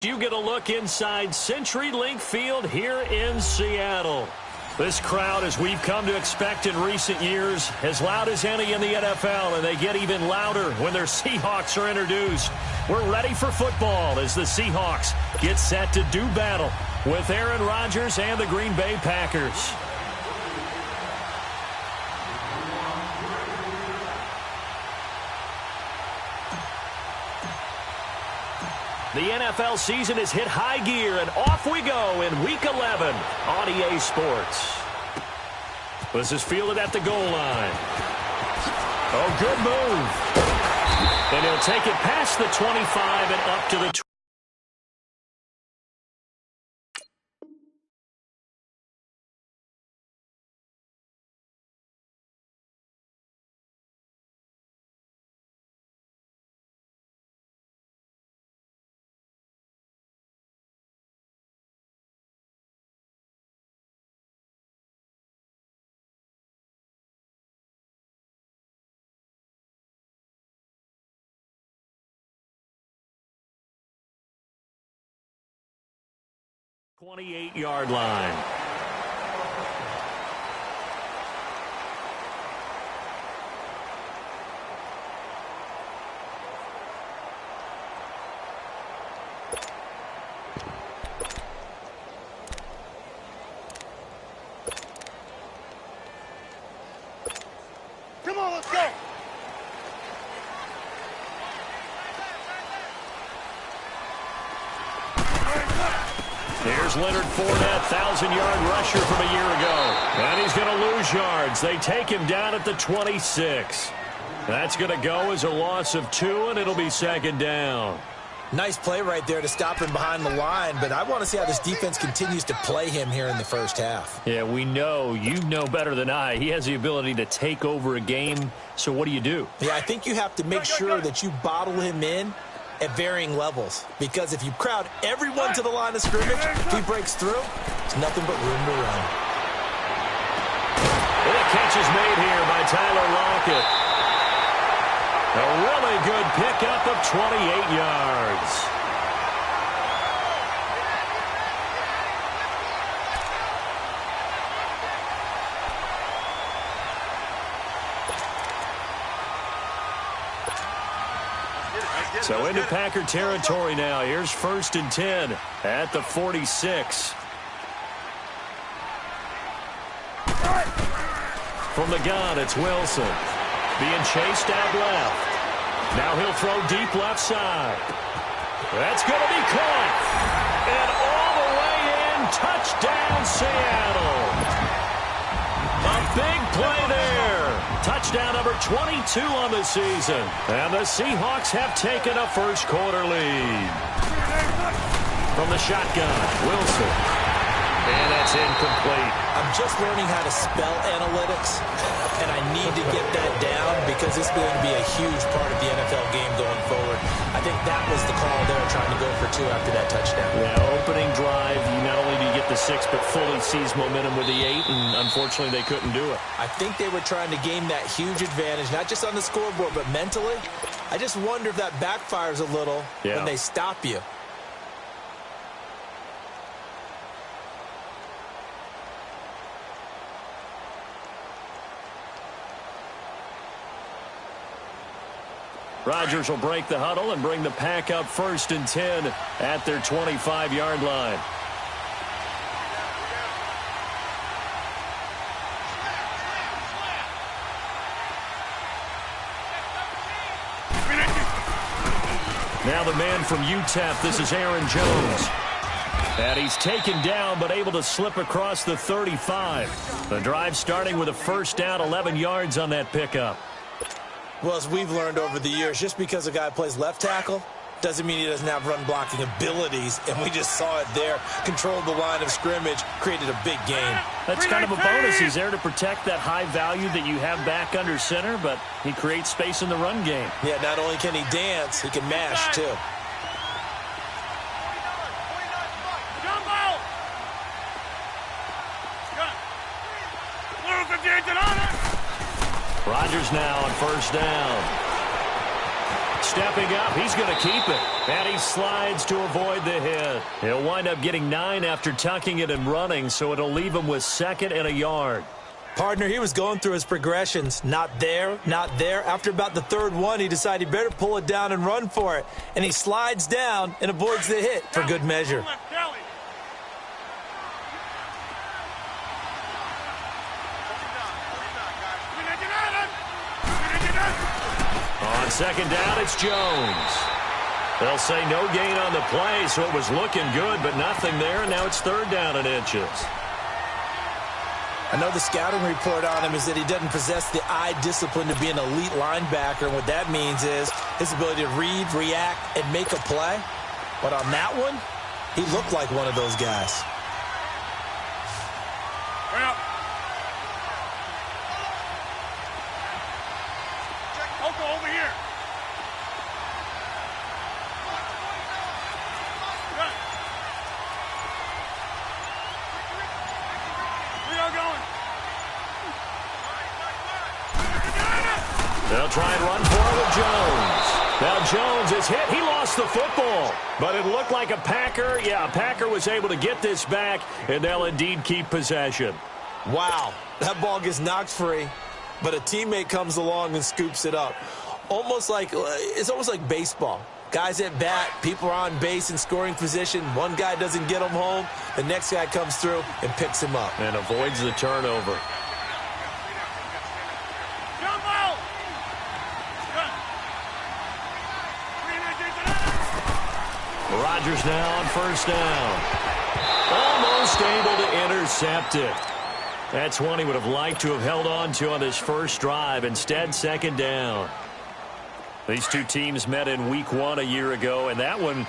You get a look inside CenturyLink Field here in Seattle. This crowd, as we've come to expect in recent years, as loud as any in the NFL, and they get even louder when their Seahawks are introduced. We're ready for football as the Seahawks get set to do battle with Aaron Rodgers and the Green Bay Packers. The NFL season has hit high gear, and off we go in Week 11 on EA Sports. This is fielded at the goal line. Oh, good move. And he'll take it past the 25 and up to the 20. .28-yard line. Come on, let's go. Here's Leonard Fournette, 1,000-yard rusher from a year ago. And he's going to lose yards. They take him down at the 26. That's going to go as a loss of 2, and it'll be second down. Nice play right there to stop him behind the line, but I want to see how this defense continues to play him here in the first half. Yeah, we know. You know better than I. He has the ability to take over a game, so what do you do? Yeah, I think you have to make sure that you bottle him in at varying levels, because if you crowd everyone to the line of scrimmage, if he breaks through, there's nothing but room to run. And the catch is made here by Tyler Lockett. A really good pickup of 28 yards. So into Packer territory now. Here's 1st and 10 at the 46. From the gun, it's Wilson. Being chased out left. Now he'll throw deep left side. That's going to be caught. And all the way in, touchdown Seattle. A big play there. Touchdown number 22 on the season. And the Seahawks have taken a first-quarter lead. From the shotgun, Wilson. And that's incomplete. I'm just learning how to spell analytics, and I need to get that down because it's going to be a huge part of the NFL game going forward. I think that was the call there, trying to go for 2 after that touchdown. Yeah, opening drive, you not only do you get the 6, but fully seize momentum with the 8, and unfortunately they couldn't do it. I think they were trying to gain that huge advantage, not just on the scoreboard, but mentally. I just wonder if that backfires a little when they stop you. Rodgers will break the huddle and bring the Pack up 1st and 10 at their 25-yard line. Now the man from UTEP, this is Aaron Jones. And he's taken down but able to slip across the 35. The drive starting with a first down, 11 yards on that pickup. Well, as we've learned over the years, just because a guy plays left tackle doesn't mean he doesn't have run-blocking abilities, and we just saw it there. Controlled the line of scrimmage, created a big game. That's kind of a bonus. He's there to protect that high value that you have back under center, but he creates space in the run game. Yeah, not only can he dance, he can mash, too. Rodgers now on first down. stepping up. He's going to keep it. And he slides to avoid the hit. He'll wind up getting 9 after tucking it and running, so it'll leave him with 2nd and a yard. Partner, he was going through his progressions. Not there, not there. After about the 3rd one, he decided he better pull it down and run for it. And he slides down and avoids the hit for good measure. On 2nd down, it's Jones. They'll say no gain on the play, so it was looking good, but nothing there, and now it's 3rd down and inches. I know the scouting report on him is that he doesn't possess the eye discipline to be an elite linebacker, and what that means is his ability to read, react, and make a play. But on that one, he looked like one of those guys. Well. Oko, over here. They'll try and run for it with Jones. Now Jones is hit. He lost the football. But it looked like a Packer. Yeah, a Packer was able to get this back, and they'll indeed keep possession. Wow, that ball gets knocked free, but a teammate comes along and scoops it up. It's almost like baseball. Guys at bat, people are on base in scoring position. One guy doesn't get him home. The next guy comes through and picks him up. And avoids the turnover. Rodgers now on 1st down. Almost able to intercept it. That's one he would have liked to have held on to on his first drive. Instead, 2nd down. These two teams met in Week 1 a year ago, and that went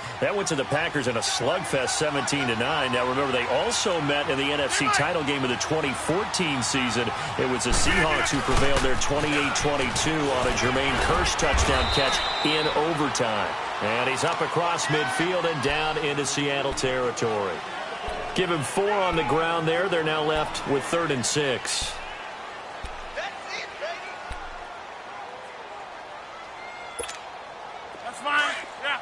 to the Packers in a slugfest 17-9. Now, remember, they also met in the NFC title game of the 2014 season. It was the Seahawks who prevailed there 28-22 on a Jermaine Kearse touchdown catch in overtime. And he's up across midfield and down into Seattle territory. Give him 4 on the ground there. They're now left with 3rd and 6. That's fine. Yeah.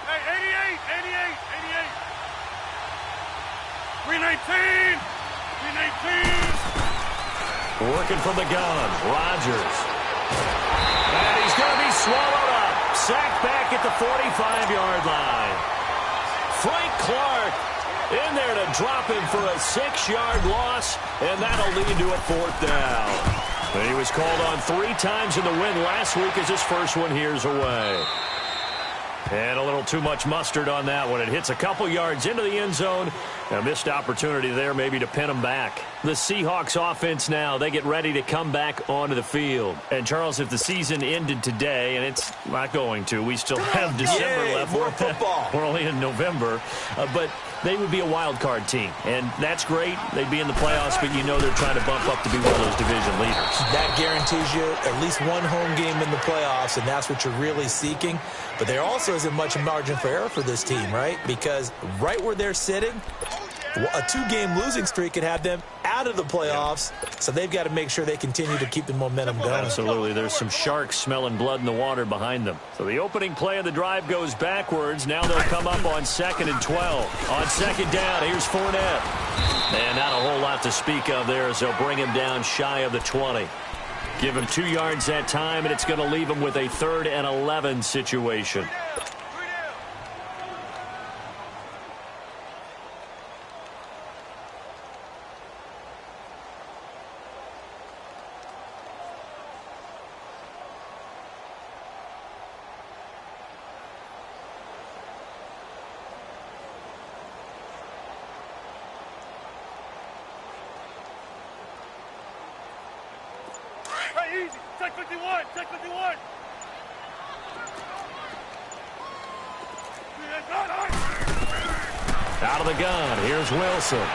Hey, 88. 319. Working from the gun. Rodgers. And he's going to be swallowed up. Sacked back at the 45-yard line. Frank Clark in there to drop him for a 6-yard loss, and that'll lead to a 4th down. And he was called on 3 times in the win last week as his first one here's away. And a little too much mustard on that one. It hits a couple yards into the end zone. A missed opportunity there maybe to pin them back. The Seahawks offense now, they get ready to come back onto the field. And, Charles, if the season ended today, and it's not going to, we still have December left. More football. We're only in November. But they would be a wild card team. And that's great. They'd be in the playoffs, but you know they're trying to bump up to be one of those division leaders. That guarantees you at least one home game in the playoffs, and that's what you're really seeking. But there also isn't much margin for error for this team, right? Because right where they're sitting, a 2-game losing streak could have them out of the playoffs, so they've got to make sure they continue to keep the momentum going. Absolutely. There's some sharks smelling blood in the water behind them. So the opening play of the drive goes backwards. Now they'll come up on 2nd and 12. On 2nd down, here's Fournette. And not a whole lot to speak of there as they'll bring him down shy of the 20. Give him 2 yards that time, and it's going to leave him with a 3rd and 11 situation. Hey, easy. Check 51. Check 51. Out of the gun. Here's Wilson.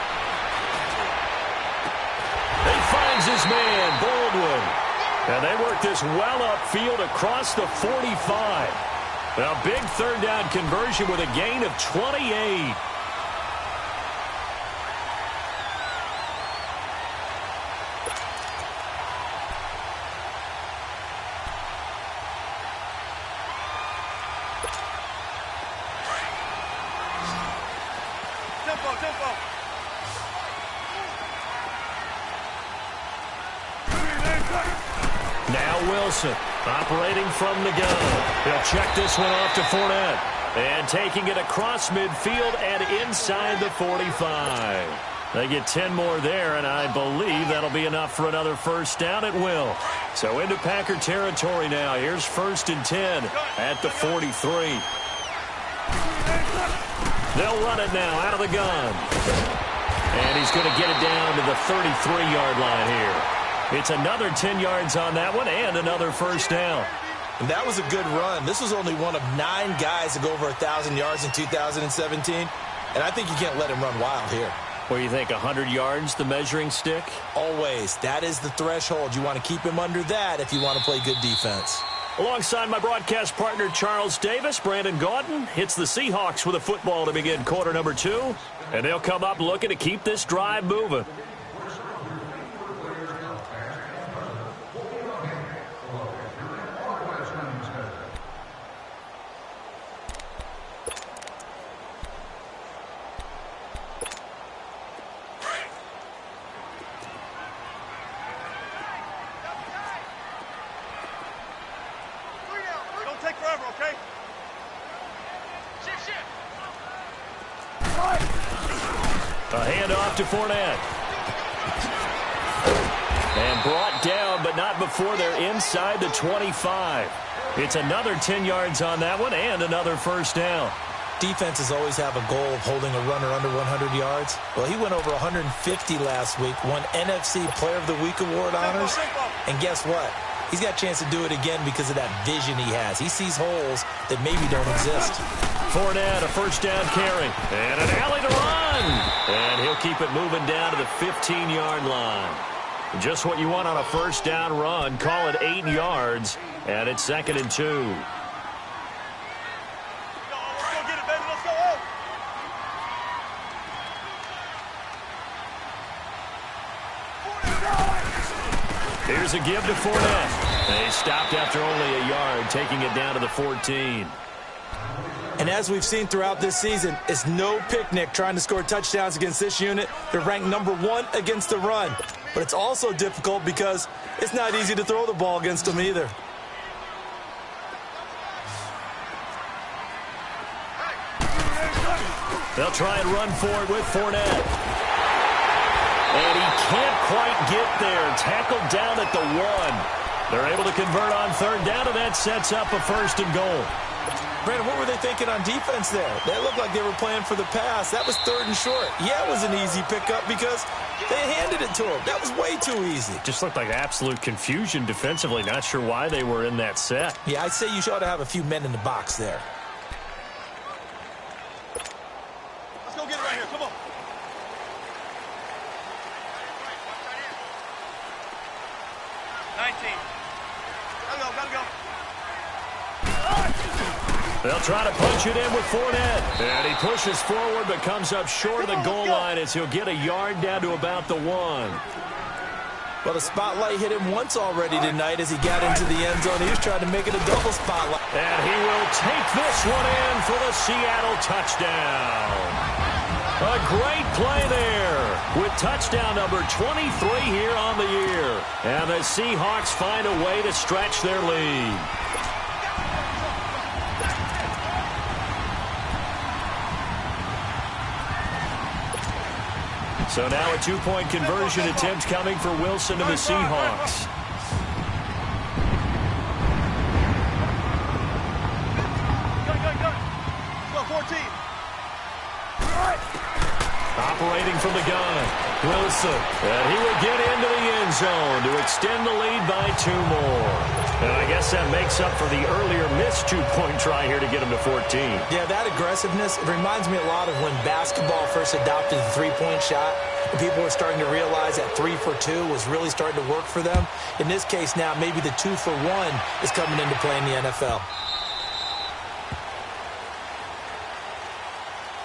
He finds his man, Baldwin. And they work this well upfield across the 45. A big 3rd down conversion with a gain of 28. Tempo. Now Wilson, operating from the gun. He'll check this one off to Fournette. And taking it across midfield and inside the 45. They get 10 more there, and I believe that'll be enough for another first down at will. So into Packer territory now. Here's 1st and 10 at the 43. They'll run it now out of the gun. And he's going to get it down to the 33-yard line here. It's another 10 yards on that one and another first down. And that was a good run. This was only one of 9 guys to go over 1,000 yards in 2017. And I think you can't let him run wild here. What do you think, 100 yards, the measuring stick? Always. That is the threshold. You want to keep him under that if you want to play good defense. Alongside my broadcast partner, Charles Davis, Brandon Gaudin hits the Seahawks with a football to begin quarter number 2. And they'll come up looking to keep this drive moving. A handoff to Fournette. And brought down, but not before they're inside the 25. It's another 10 yards on that one and another first down. Defenses always have a goal of holding a runner under 100 yards. Well, he went over 150 last week, won NFC Player of the Week award honors. And guess what? He's got a chance to do it again because of that vision he has. He sees holes that maybe don't exist. Fournette, a first down carry. And an alley to run. And he'll keep it moving down to the 15-yard line. Just what you want on a first down run. Call it 8 yards. And it's 2nd and 2. Here's a give to Fournette. They stopped after only a yard, taking it down to the 14. And as we've seen throughout this season, it's no picnic trying to score touchdowns against this unit. They're ranked number 1 against the run. But it's also difficult because it's not easy to throw the ball against them either. They'll try and run for it with Fournette. And he can't quite get there. Tackled down at the 1. They're able to convert on 3rd down, and that sets up a 1st and goal. Brandon, what were they thinking on defense there? They looked like they were playing for the pass. That was 3rd and short. Yeah, it was an easy pickup because they handed it to him. That was way too easy. Just looked like absolute confusion defensively. Not sure why they were in that set. Yeah, I'd say you ought to have a few men in the box there. Let's go get it right here. Come on. Gotta go. They'll try to punch it in with Fournette. And he pushes forward but comes up short of the goal line as he'll get a yard down to about the 1. Well, the spotlight hit him once already tonight as he got into the end zone. He was trying to make it a double spotlight. And he will take this one in for the Seattle touchdown. A great play there with touchdown number 23 here on the year. And the Seahawks find a way to stretch their lead. So now a 2-point conversion attempt coming for Wilson and the Seahawks. Go, 14. Operating from the gun, Wilson. And he will get into the end zone to extend the lead by 2 more. And I guess that makes up for the earlier missed 2-point try here to get him to 14. Yeah, that aggressiveness, it reminds me a lot of when basketball first adopted the 3-point shot. And people were starting to realize that 3 for 2 was really starting to work for them. In this case now, maybe the 2 for 1 is coming into play in the NFL.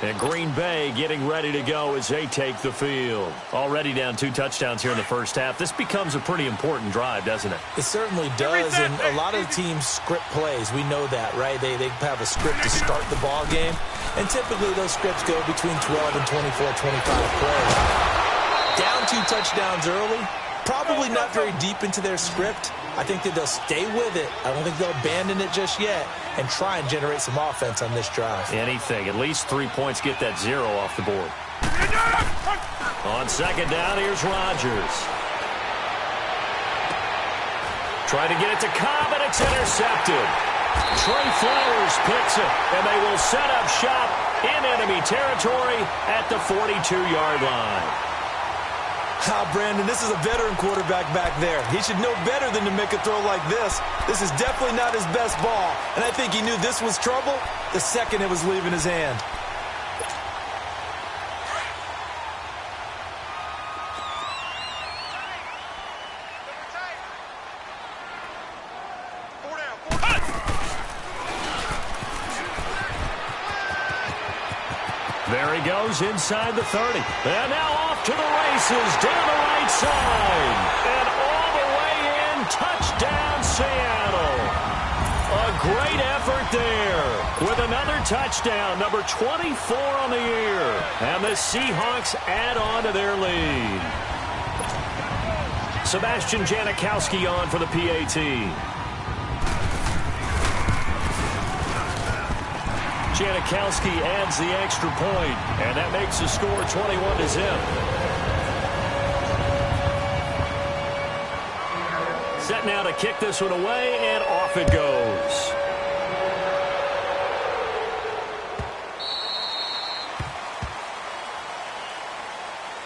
And Green Bay getting ready to go as they take the field. Already down 2 touchdowns here in the first half. This becomes a pretty important drive, doesn't it? It certainly does, and a lot of the teams script plays. We know that, right? They have a script to start the ball game, and typically those scripts go between 12 and 24, 25 plays. Down 2 touchdowns early, probably not very deep into their script. I think that they'll stay with it. I don't think they'll abandon it just yet and try and generate some offense on this drive. Anything. At least 3 points, get that 0 off the board. On second down, here's Rodgers. Trying to get it to Cobb, and it's intercepted. Trey Flowers picks it, and they will set up shop in enemy territory at the 42-yard line. Brandon, this is a veteran quarterback back there. He should know better than to make a throw like this. This is definitely not his best ball, and I think he knew this was trouble the second it was leaving his hand. There he goes inside the 30. And now off to the races down the right side. And all the way in, touchdown Seattle. A great effort there with another touchdown, number 24 on the year. And the Seahawks add on to their lead. Sebastian Janikowski on for the PAT. Janikowski adds the extra point, and that makes the score 21-0. Set now to kick this one away, and off it goes.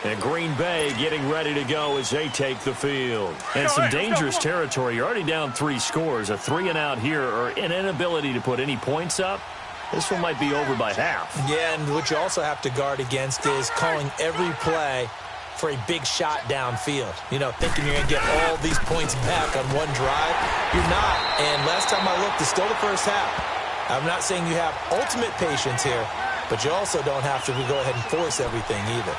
And Green Bay getting ready to go as they take the field. And some dangerous territory. You're already down 3 scores. A 3-and-out here, or an inability to put any points up. This one might be over by half. Yeah, and what you also have to guard against is calling every play for a big shot downfield. You know, thinking you're going to get all these points back on one drive. You're not. And last time I looked, it's still the first half. I'm not saying you have ultimate patience here, but you also don't have to go ahead and force everything either.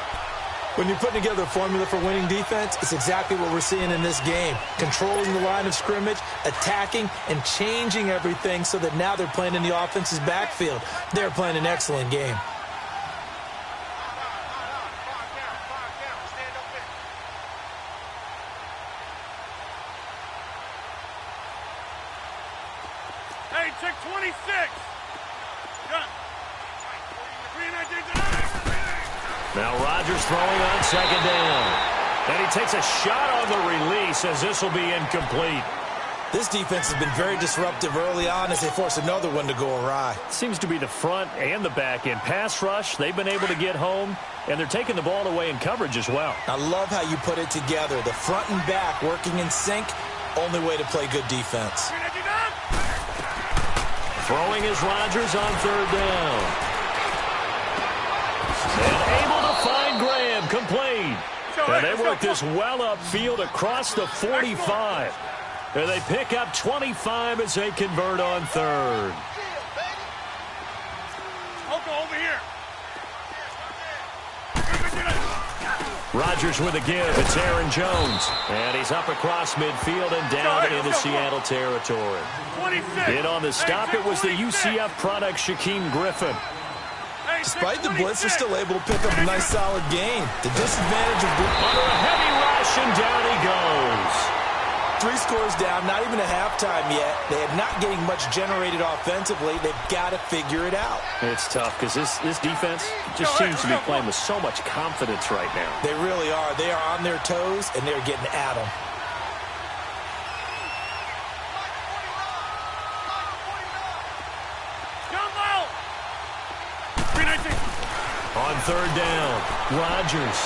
When you're putting together a formula for winning defense, it's exactly what we're seeing in this game. Controlling the line of scrimmage, attacking, and changing everything so that now they're playing in the offense's backfield. They're playing an excellent game. Hey, check 26. Done. Now Rodgers throwing on second down. And he takes a shot on the release as this will be incomplete. This defense has been very disruptive early on as they force another one to go awry. Seems to be the front and the back end. Pass rush, they've been able to get home, and they're taking the ball away in coverage as well. I love how you put it together. The front and back working in sync, only way to play good defense. Throwing is Rodgers on third down. And able to find Graham, complete. And they work this well upfield across the 45. And they pick up 25 as they convert on third. Over here. Rodgers with a give. It's Aaron Jones. And he's up across midfield and down into Seattle territory. 26. In on the stop, it was the UCF product, Shaquem Griffin. Despite the blitz, they're still able to pick up a nice, solid gain. The disadvantage of under a heavy rush, and down he goes. 3 scores down, not even a halftime yet. They are not getting much generated offensively. They've got to figure it out. It's tough because this defense just seems to be playing with so much confidence right now. They really are. They are on their toes, and they're getting at them. On third down, Rodgers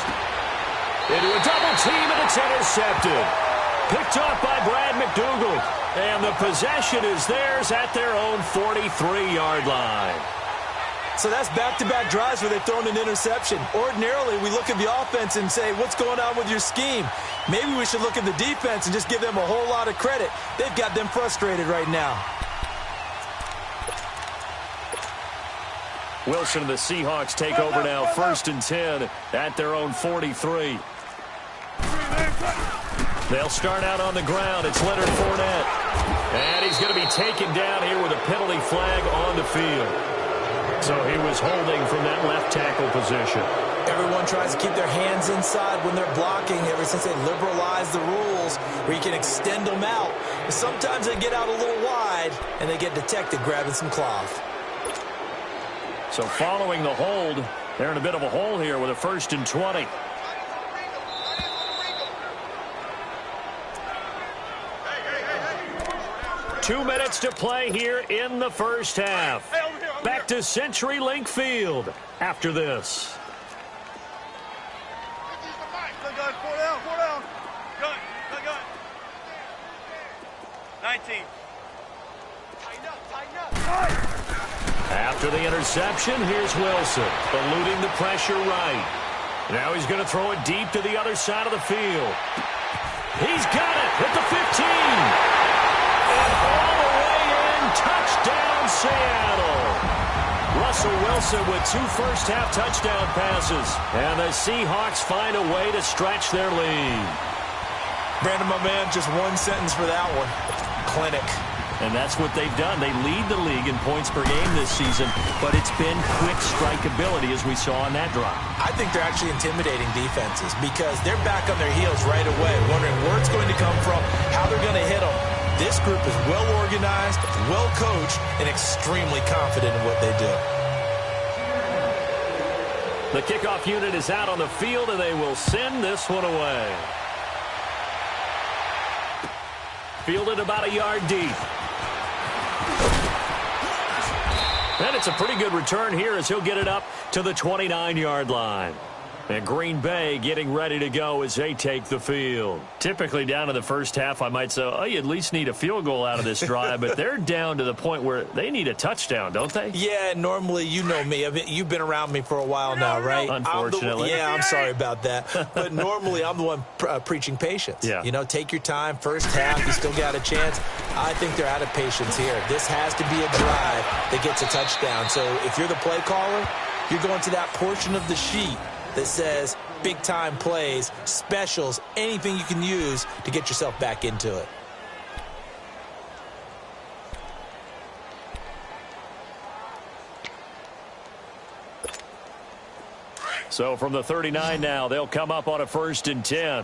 into a double team, and it's intercepted. Picked off by Brad McDougal, and the possession is theirs at their own 43-yard line. So that's back-to-back drives where they've thrown an interception. Ordinarily, we look at the offense and say, what's going on with your scheme? Maybe we should look at the defense and just give them a whole lot of credit. They've got them frustrated right now. Wilson and the Seahawks take over now, 1st and 10 at their own 43. They'll start out on the ground. It's Leonard Fournette. And he's going to be taken down here with a penalty flag on the field. So he was holding from that left tackle position. Everyone tries to keep their hands inside when they're blocking ever since they liberalized the rules where you can extend them out. But sometimes they get out a little wide and they get detected grabbing some cloth. So following the hold, they're in a bit of a hole here with a 1st and 20. Two minutes to play here in the first half. Back to CenturyLink Field after this. 19. After the interception, here's Wilson, eluding the pressure right. Now he's going to throw it deep to the other side of the field. He's got it at the 15. And all the way in, touchdown Seattle. Russell Wilson with 2 first-half touchdown passes. And the Seahawks find a way to stretch their lead. Brandon, my man, just one sentence for that one. Clinic. And that's what they've done. They lead the league in points per game this season, but it's been quick strike ability as we saw on that drive. I think they're actually intimidating defenses because they're back on their heels right away, wondering where it's going to come from, how they're going to hit them. This group is well organized, well coached, and extremely confident in what they do. The kickoff unit is out on the field, and they will send this one away. Fielded about a yard deep. And it's a pretty good return here as he'll get it up to the 29-yard line. And Green Bay getting ready to go as they take the field. Typically down in the first half, I might say, oh, you at least need a field goal out of this drive. But they're down to the point where they need a touchdown, don't they? Yeah, normally, you know me. You've been around me for a while now, right? Unfortunately. I'm sorry about that. But normally, I'm the one preaching patience. Yeah. You know, take your time. First half, you still got a chance. I think they're out of patience here. This has to be a drive that gets a touchdown. So if you're the play caller, you're going to that portion of the sheet that says big-time plays, specials, anything you can use to get yourself back into it. So from the 39 now, they'll come up on a 1st and 10. Hey,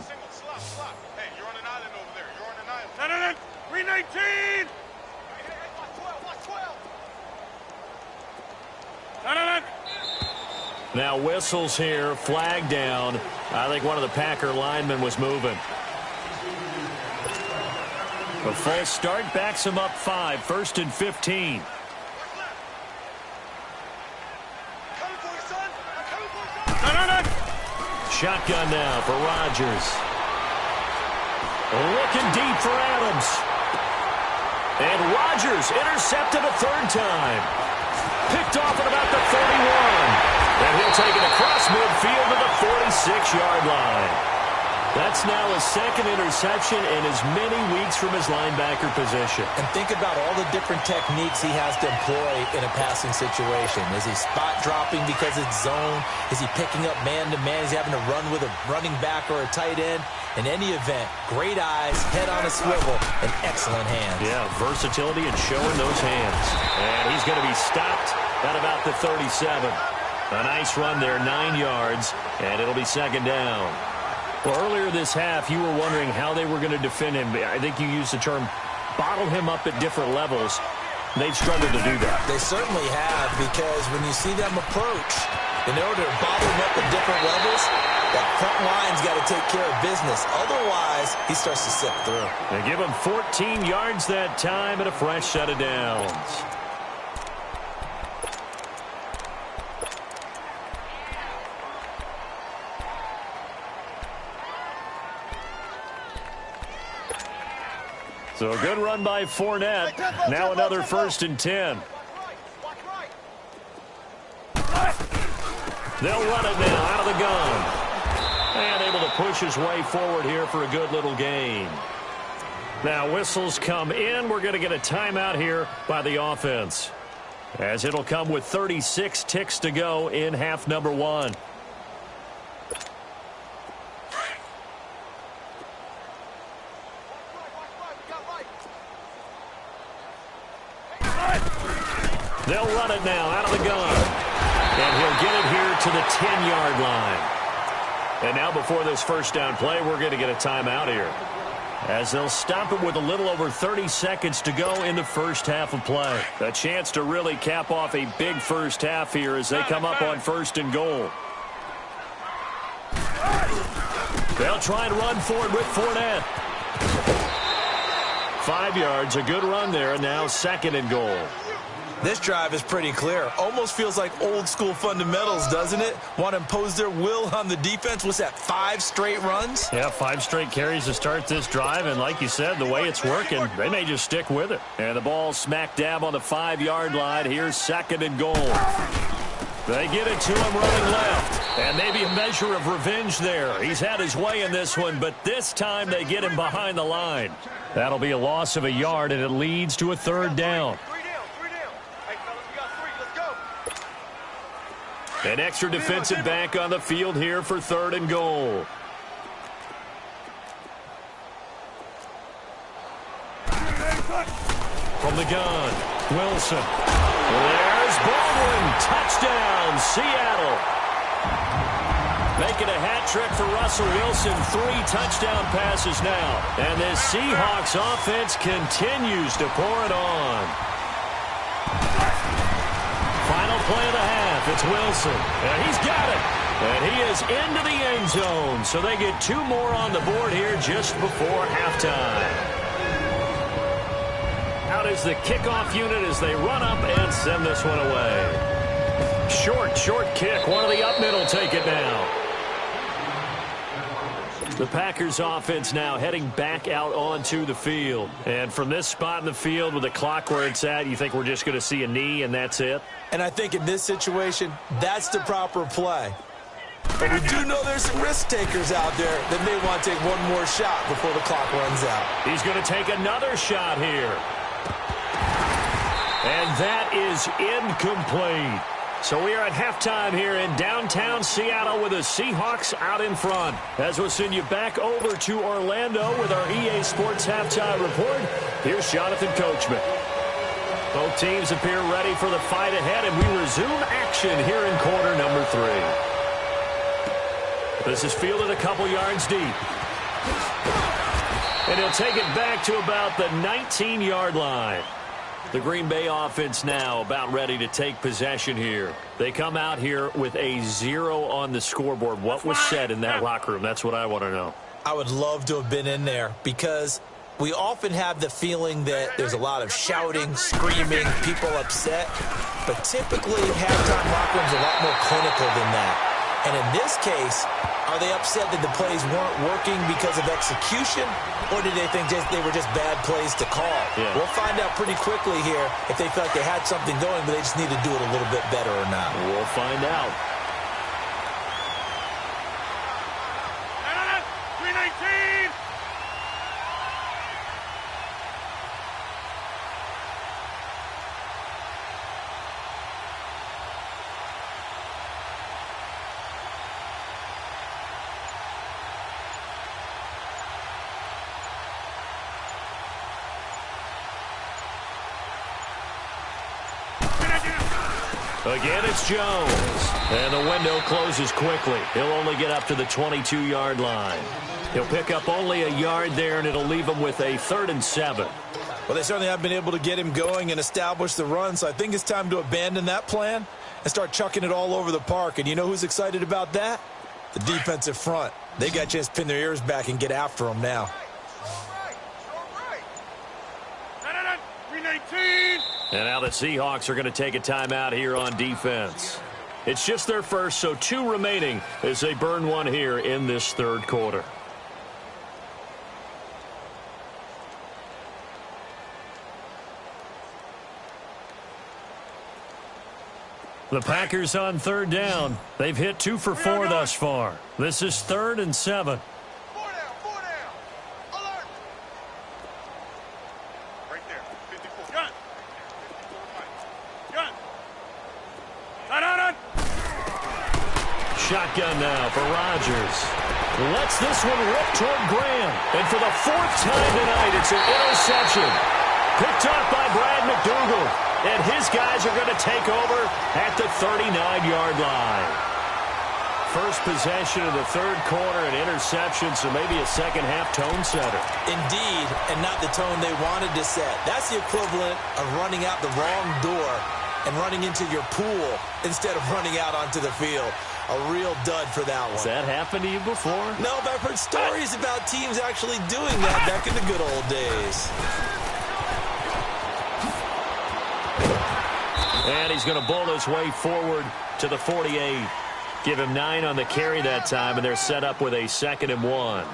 you're on an island over there. You're on an island. 319! Watch 12. Now whistles here, flag down. I think one of the Packer linemen was moving. A false start backs him up 5, 1st and 15. Shotgun now for Rodgers. Looking deep for Adams. And Rodgers intercepted a 3rd time. Picked off at about the 31. And he'll take it across midfield to the 46-yard line. That's now his 2nd interception in as many weeks from his linebacker position. And think about all the different techniques he has to employ in a passing situation. Is he spot dropping because it's zone? Is he picking up man-to-man? Is he having to run with a running back or a tight end? In any event, great eyes, head on a swivel, and excellent hands. Yeah, versatility and showing those hands. And he's going to be stopped at about the 37. A nice run there, 9 yards, and it'll be 2nd down. Well, earlier this half, you were wondering how they were going to defend him. I think you used the term bottle him up at different levels. They've struggled to do that. They certainly have, because when you see them approach, in order to bottle him up at different levels, that front line's got to take care of business. Otherwise, he starts to slip through. They give him 14 yards that time and a fresh set of downs. So a good run by Fournette. Now another 1st and 10. They'll run it now out of the gun. And able to push his way forward here for a good little gain. Now whistles come in. We're going to get a timeout here by the offense. as it'll come with 36 ticks to go in half number 1. They'll run it now out of the gun. And he'll get it here to the 10-yard line. And now before this first down play, we're going to get a timeout here, as they'll stop it with a little over 30 seconds to go in the first half of play. A chance to really cap off a big first half here as they come up on 1st and goal. They'll try and run for it with Fournette. 5 yards, a good run there, and now 2nd and goal. This drive is pretty clear. Almost feels like old-school fundamentals, doesn't it? Want to impose their will on the defense. What's that, 5 straight runs? Yeah, 5 straight carries to start this drive, and like you said, the way it's working, they may just stick with it. And the ball smack dab on the 5-yard line. Here's 2nd and goal. They get it to him running left, and maybe a measure of revenge there. He's had his way in this one, but this time they get him behind the line. That'll be a loss of a yard, and it leads to a 3rd down. An extra defensive back on the field here for 3rd and goal. From the gun, Wilson. There's Baldwin. Touchdown, Seattle. Making a hat trick for Russell Wilson. 3 touchdown passes now. And this Seahawks offense continues to pour it on. Final play of the half. It's Wilson. And he's got it. And he is into the end zone. So they get 2 more on the board here just before halftime. Out is the kickoff unit as they run up and send this one away. Short kick. One of the up middle take it now. The Packers offense now heading back out onto the field. And from this spot in the field with the clock where it's at, you think we're just going to see a knee and that's it? And I think in this situation, that's the proper play. But we do know there's some risk takers out there that may want to take one more shot before the clock runs out. He's going to take another shot here. And that is incomplete. So we are at halftime here in downtown Seattle with the Seahawks out in front. As we'll send you back over to Orlando with our EA Sports Halftime Report, here's Jonathan Coachman. Both teams appear ready for the fight ahead, and we resume action here in quarter number 3. This is fielded a couple yards deep. And he'll take it back to about the 19-yard line. The Green Bay offense now about ready to take possession here. They come out here with a 0 on the scoreboard. What was said in that locker room? That's what I want to know. I would love to have been in there because we often have the feeling that there's a lot of shouting, screaming, people upset. But typically, halftime locker rooms are a lot more clinical than that. And in this case, are they upset that the plays weren't working because of execution, or did they think they were just bad plays to call? Yeah. We'll find out pretty quickly here if they felt like they had something going, but they just need to do it a little bit better or not. We'll find out. 319! Again, it's Jones. And the window closes quickly. He'll only get up to the 22-yard line. He'll pick up only a yard there, and it'll leave him with a 3rd and 7. Well, they certainly have been able to get him going and establish the run, so I think it's time to abandon that plan and start chucking it all over the park. And you know who's excited about that? The defensive front. They got a chance to pin their ears back and get after him now. 319! And now the Seahawks are going to take a timeout here on defense. It's just their first, so 2 remaining as they burn one here in this 3rd quarter. The Packers on 3rd down. They've hit 2 for 4 thus far. This is 3rd and 7. 4 down, 4 down. Alert! Right there, 54. Gun! 54 right. Gun! Shotgun now for Rodgers. Lets this one rip toward Graham. And for the fourth time tonight, it's an interception. Picked off by Brad McDougal. And his guys are going to take over at the 39-yard line. First possession of the third quarter, an interception, so maybe a second-half tone setter. Indeed, and not the tone they wanted to set. That's the equivalent of running out the wrong door and running into your pool instead of running out onto the field. A real dud for that one. Has that happened to you before? No, but I've heard stories about teams actually doing that back in the good old days. And he's going to bowl his way forward to the 48. Give him 9 on the carry that time, and they're set up with a 2nd and 1.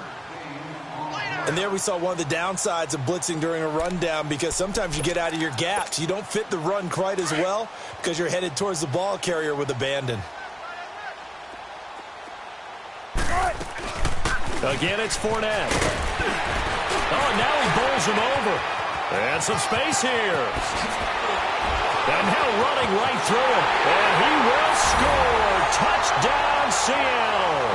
And there we saw one of the downsides of blitzing during a rundown, because sometimes you get out of your gaps. You don't fit the run quite as well because you're headed towards the ball carrier with abandon. Again, it's Fournette. Oh, now he bowls him over. And some space here. And now running right through it. And he will score. Touchdown, Seattle.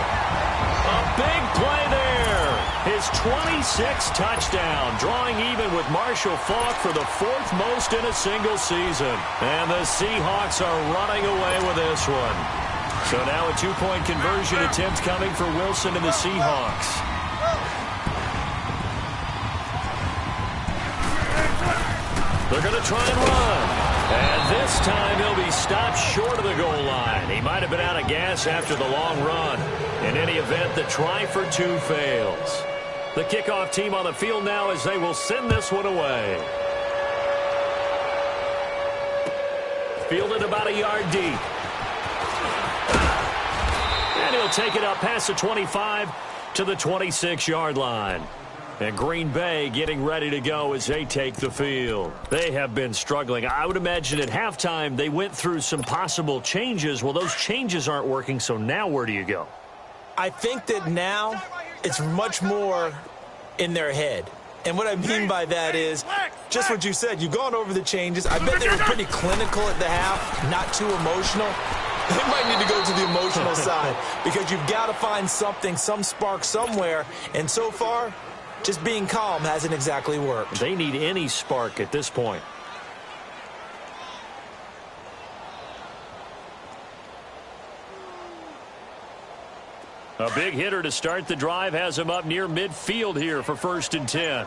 A big play there. His 26th touchdown, drawing even with Marshall Faulk for the 4th most in a single season. And the Seahawks are running away with this one. So now a 2-point conversion attempt coming for Wilson and the Seahawks. They're going to try and run. And this time he'll be stopped short of the goal line. He might have been out of gas after the long run. In any event, the try for 2 fails. The kickoff team on the field now as they will send this one away. Fielded about a yard deep. And he'll take it up past the 25 to the 26-yard line. And Green Bay getting ready to go as they take the field. They have been struggling. I would imagine at halftime they went through some possible changes. Well, those changes aren't working, so now where do you go? I think that now it's much more in their head. And what I mean by that is just what you said. You've gone over the changes. I bet they were pretty clinical at the half, not too emotional. They might need to go to the emotional side because you've got to find something, some spark somewhere. And so far, just being calm hasn't exactly worked. They need any spark at this point. A big hitter to start the drive has him up near midfield here for 1st and 10.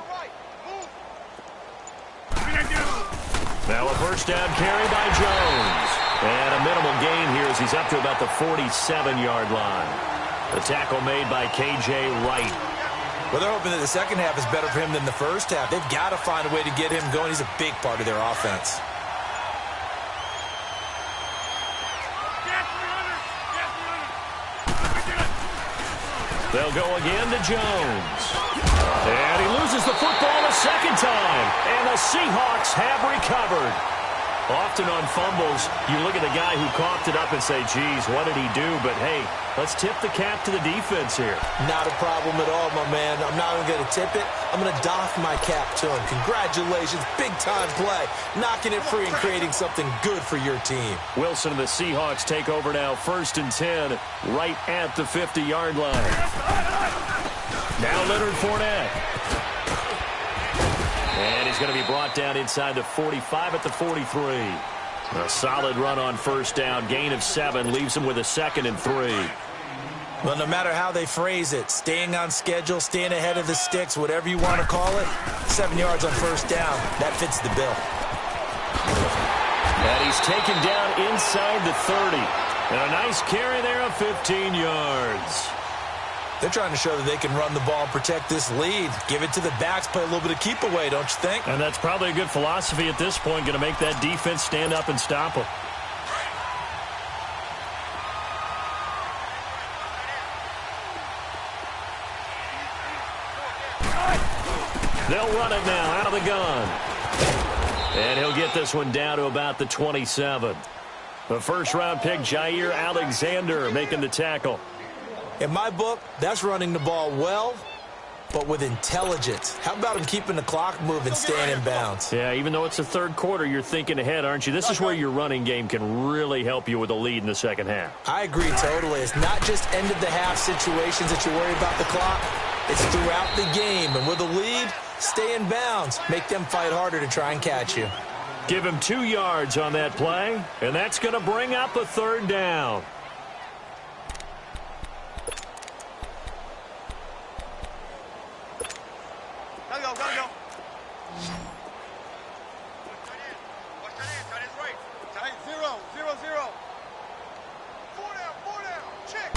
Now a first down carry by Jones. And a minimal gain here as he's up to about the 47-yard line. The tackle made by K.J. Wright. Well, they're hoping that the second half is better for him than the first half. They've got to find a way to get him going. He's a big part of their offense. They'll go again to Jones. And he loses the football a second time. And the Seahawks have recovered. Often on fumbles, you look at the guy who coughed it up and say, geez, what did he do? But, hey, let's tip the cap to the defense here. Not a problem at all, my man. I'm not even going to tip it. I'm going to doff my cap to him. Congratulations. Big-time play. Knocking it free and creating something good for your team. Wilson and the Seahawks take over now 1st and 10 right at the 50-yard line. Now Leonard Fournette. And he's going to be brought down inside the 45 at the 43. A solid run on first down. Gain of 7 leaves him with a 2nd and 3. Well, no matter how they phrase it, staying on schedule, staying ahead of the sticks, whatever you want to call it, 7 yards on first down, that fits the bill. And he's taken down inside the 30. And a nice carry there of 15 yards. They're trying to show that they can run the ball and protect this lead. Give it to the backs, play a little bit of keep away, don't you think? And that's probably a good philosophy at this point, going to make that defense stand up and stop them. They'll run it now out of the gun. And he'll get this one down to about the 27. The first-round pick, Jair Alexander, making the tackle. In my book, that's running the ball well but with intelligence. How about him keeping the clock moving, staying in bounds? Yeah, even though it's the third quarter, you're thinking ahead, aren't you? This is where your running game can really help you with a lead in the second half. I agree totally. It's not just end-of-the-half situations that you worry about the clock. It's throughout the game. And with a lead, stay in bounds. Make them fight harder to try and catch you. Give him 2 yards on that play, and that's going to bring up a third down. Gotta go. Watch that in. Tight end's right. Tight end, 0. 4 down. Check.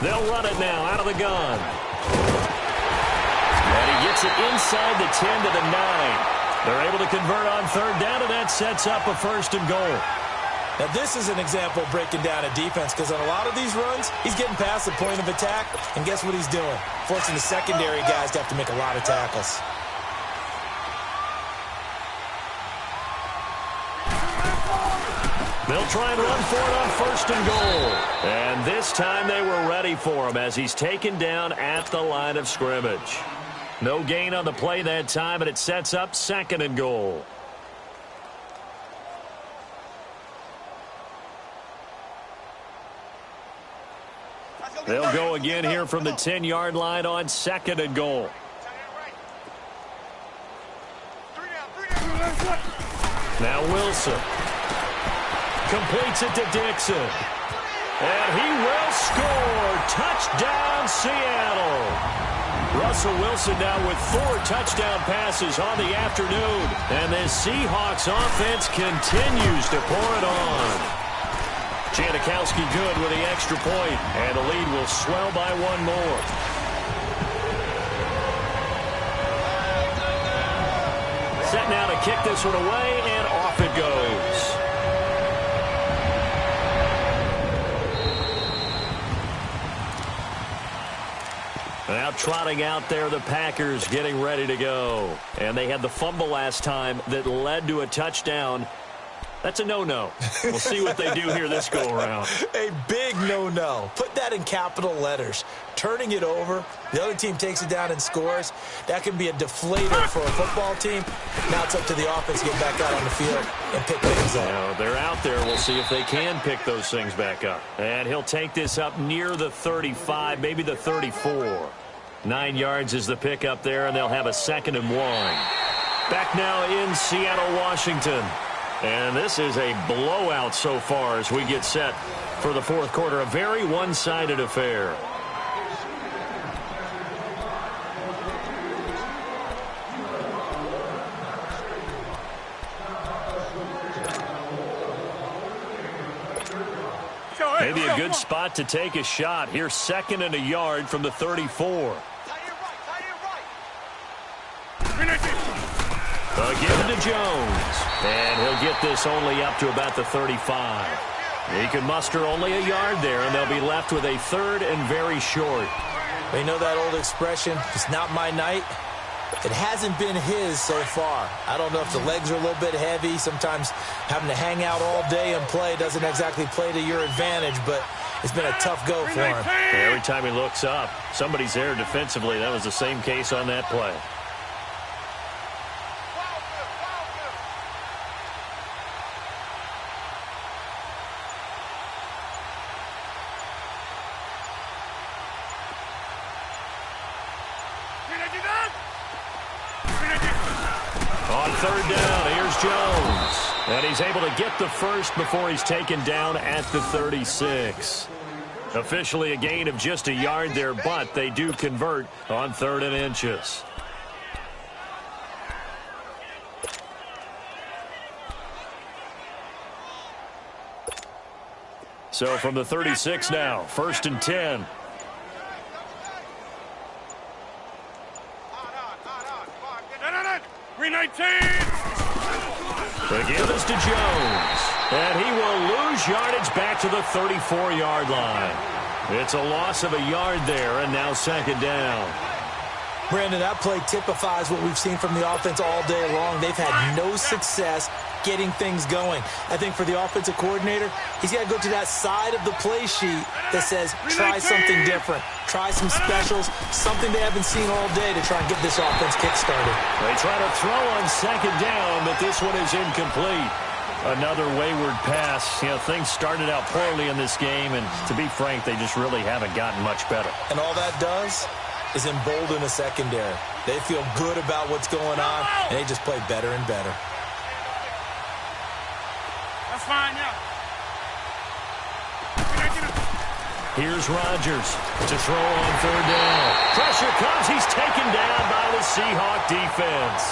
They'll run it now out of the gun. And he gets it inside the 10 to the 9. They're able to convert on third down, and that sets up a first and goal. Now, this is an example of breaking down a defense, because on a lot of these runs, he's getting past the point of attack, and guess what he's doing? Forcing the secondary guys to have to make a lot of tackles. They'll try and run for it on first and goal. And this time they were ready for him as he's taken down at the line of scrimmage. No gain on the play that time, and it sets up second and goal. They'll go again here from the 10-yard line on second and goal. Now Wilson completes it to Dixon. And he will score. Touchdown, Seattle. Russell Wilson now with 4 touchdown passes on the afternoon. And this Seahawks offense continues to pour it on. Janikowski good with the extra point, and the lead will swell by 1 more. Set now to kick this one away, and off it goes. Now trotting out there, the Packers getting ready to go. And they had the fumble last time that led to a touchdown. That's a no-no. We'll see what they do here this go-around. A big no-no. Put that in capital letters. Turning it over, the other team takes it down and scores. That can be a deflator for a football team. Now it's up to the offense to get back out on the field and pick things up. Now, they're out there. We'll see if they can pick those things back up. And he'll take this up near the 35, maybe the 34. 9 yards is the pickup there, and they'll have a 2nd and 1. Back now in Seattle, Washington. And this is a blowout so far as we get set for the fourth quarter. A very one-sided affair. Maybe a good spot to take a shot. Here's 2nd and a yard from the 34. Again to Jones. And he'll get this only up to about the 35. He can muster only a yard there, and they'll be left with a 3rd and very short. They know that old expression, it's not my night. It hasn't been his so far. I don't know if the legs are a little bit heavy. Sometimes having to hang out all day and play doesn't exactly play to your advantage, but it's been a tough go for him. Every time he looks up, somebody's there defensively. That was the same case on that play. On 3rd down, here's Jones. And he's able to get the first before he's taken down at the 36. Officially a gain of just a yard there, but they do convert on 3rd and inches. So from the 36 now, 1st and 10. The give is to Jones. And he will lose yardage back to the 34-yard line. It's a loss of a yard there, and now 2nd down. Brandon, that play typifies what we've seen from the offense all day long. They've had no success getting things going. I think for the offensive coordinator, he's got to go to that side of the play sheet that says, try something different. Try some specials, something they haven't seen all day to try and get this offense kick-started. They try to throw on second down, but this one is incomplete. Another wayward pass. You know, things started out poorly in this game, and to be frank, they just really haven't gotten much better. And all that does is embolden the secondary. They feel good about what's going on, and they just play better and better. That's fine now. Here's Rodgers to throw on third down. Pressure comes. He's taken down by the Seahawk defense.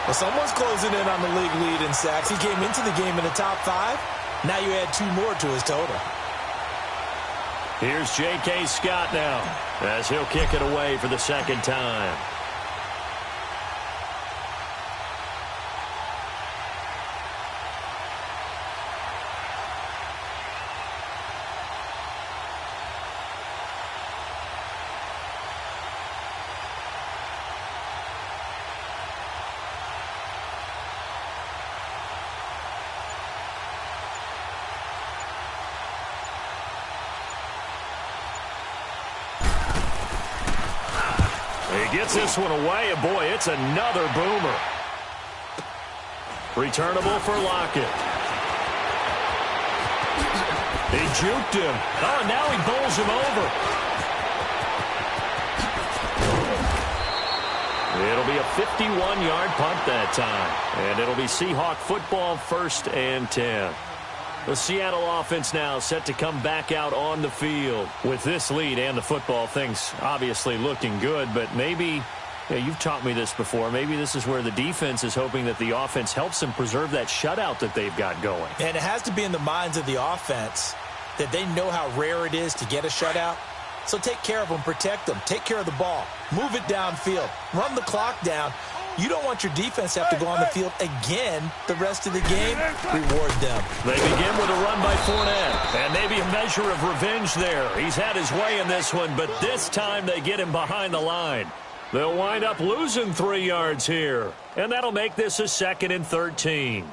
Well, someone's closing in on the league lead in sacks. He came into the game in the top 5. Now you add 2 more to his total. Here's J.K. Scott now as he'll kick it away for the second time. He gets this one away, and boy, it's another boomer. Returnable for Lockett. He juked him. Oh, and now he bowls him over. It'll be a 51-yard punt that time, and it'll be Seahawk football, 1st and 10. The Seattle offense now set to come back out on the field. With this lead and the football, things obviously looking good, but maybe, you've taught me this before, maybe this is where the defense is hoping that the offense helps them preserve that shutout that they've got going. And it has to be in the minds of the offense that they know how rare it is to get a shutout. So take care of them, protect them, take care of the ball, move it downfield, run the clock down. You don't want your defense to have to go on the field again the rest of the game. Reward them. They begin with a run by Fournette, and maybe a measure of revenge there. He's had his way in this one, but this time they get him behind the line. They'll wind up losing 3 yards here, and that'll make this a 2nd and 13.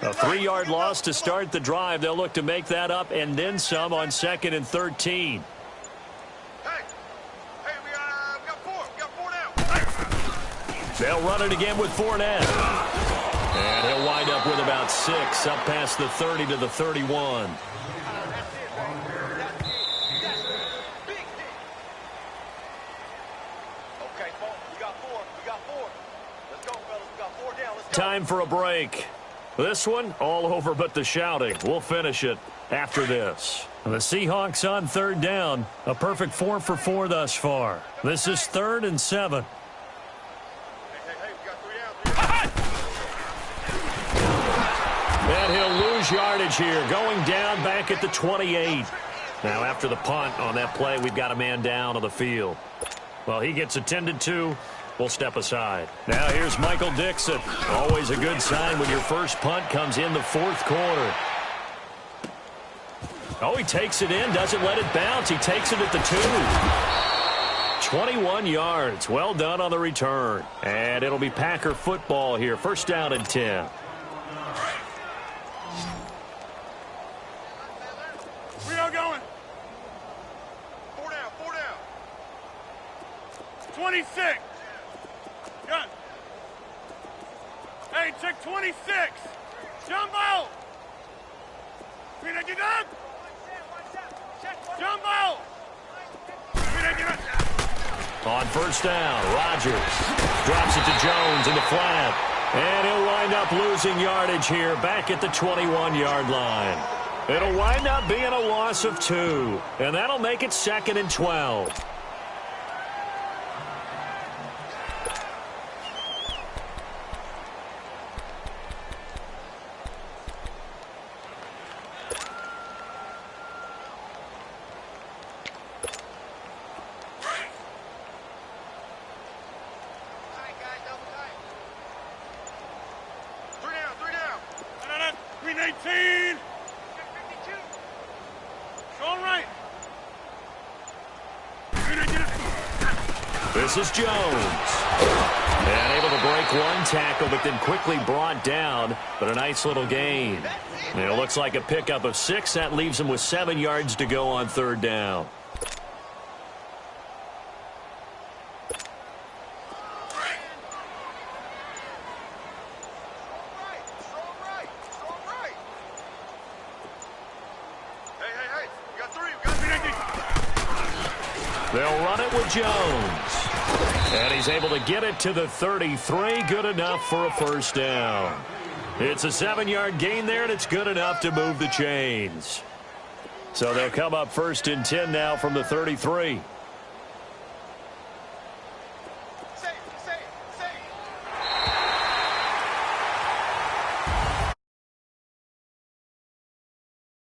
A 3-yard loss to start the drive. They'll look to make that up and then some on 2nd and 13. They'll run it again with Fournette. And he'll wind up with about 6, up past the 30 to the 31. Time for a break. This one, all over but the shouting. We'll finish it after this. The Seahawks on 3rd down. A perfect 4 for 4 thus far. This is 3rd and 7. And he'll lose yardage here. Going down back at the 28. Now after the punt on that play, we've got a man down on the field. Well, he gets attended to. We'll step aside. Now here's Michael Dixon. Always a good sign when your first punt comes in the 4th quarter. Oh, he takes it in, doesn't let it bounce. He takes it at the 2. 21 yards. Well done on the return. And it'll be Packer football here. 1st down and 10. Where y'all going? 4 down, 4 down. 26. Gun. Hey, check 26. Jumbo. Get up. Jumbo. On 1st down, Rodgers drops it to Jones in the flat. And he'll wind up losing yardage here back at the 21-yard line. It'll wind up being a loss of 2. And that'll make it 2nd and 12. This is Jones. And able to break one tackle, but then quickly brought down. But a nice little gain. And it looks like a pickup of 6. That leaves him with 7 yards to go on third down. They'll run it with Jones. And he's able to get it to the 33. Good enough for a first down. It's a 7-yard gain there, and it's good enough to move the chains. So they'll come up 1st and 10 now from the 33.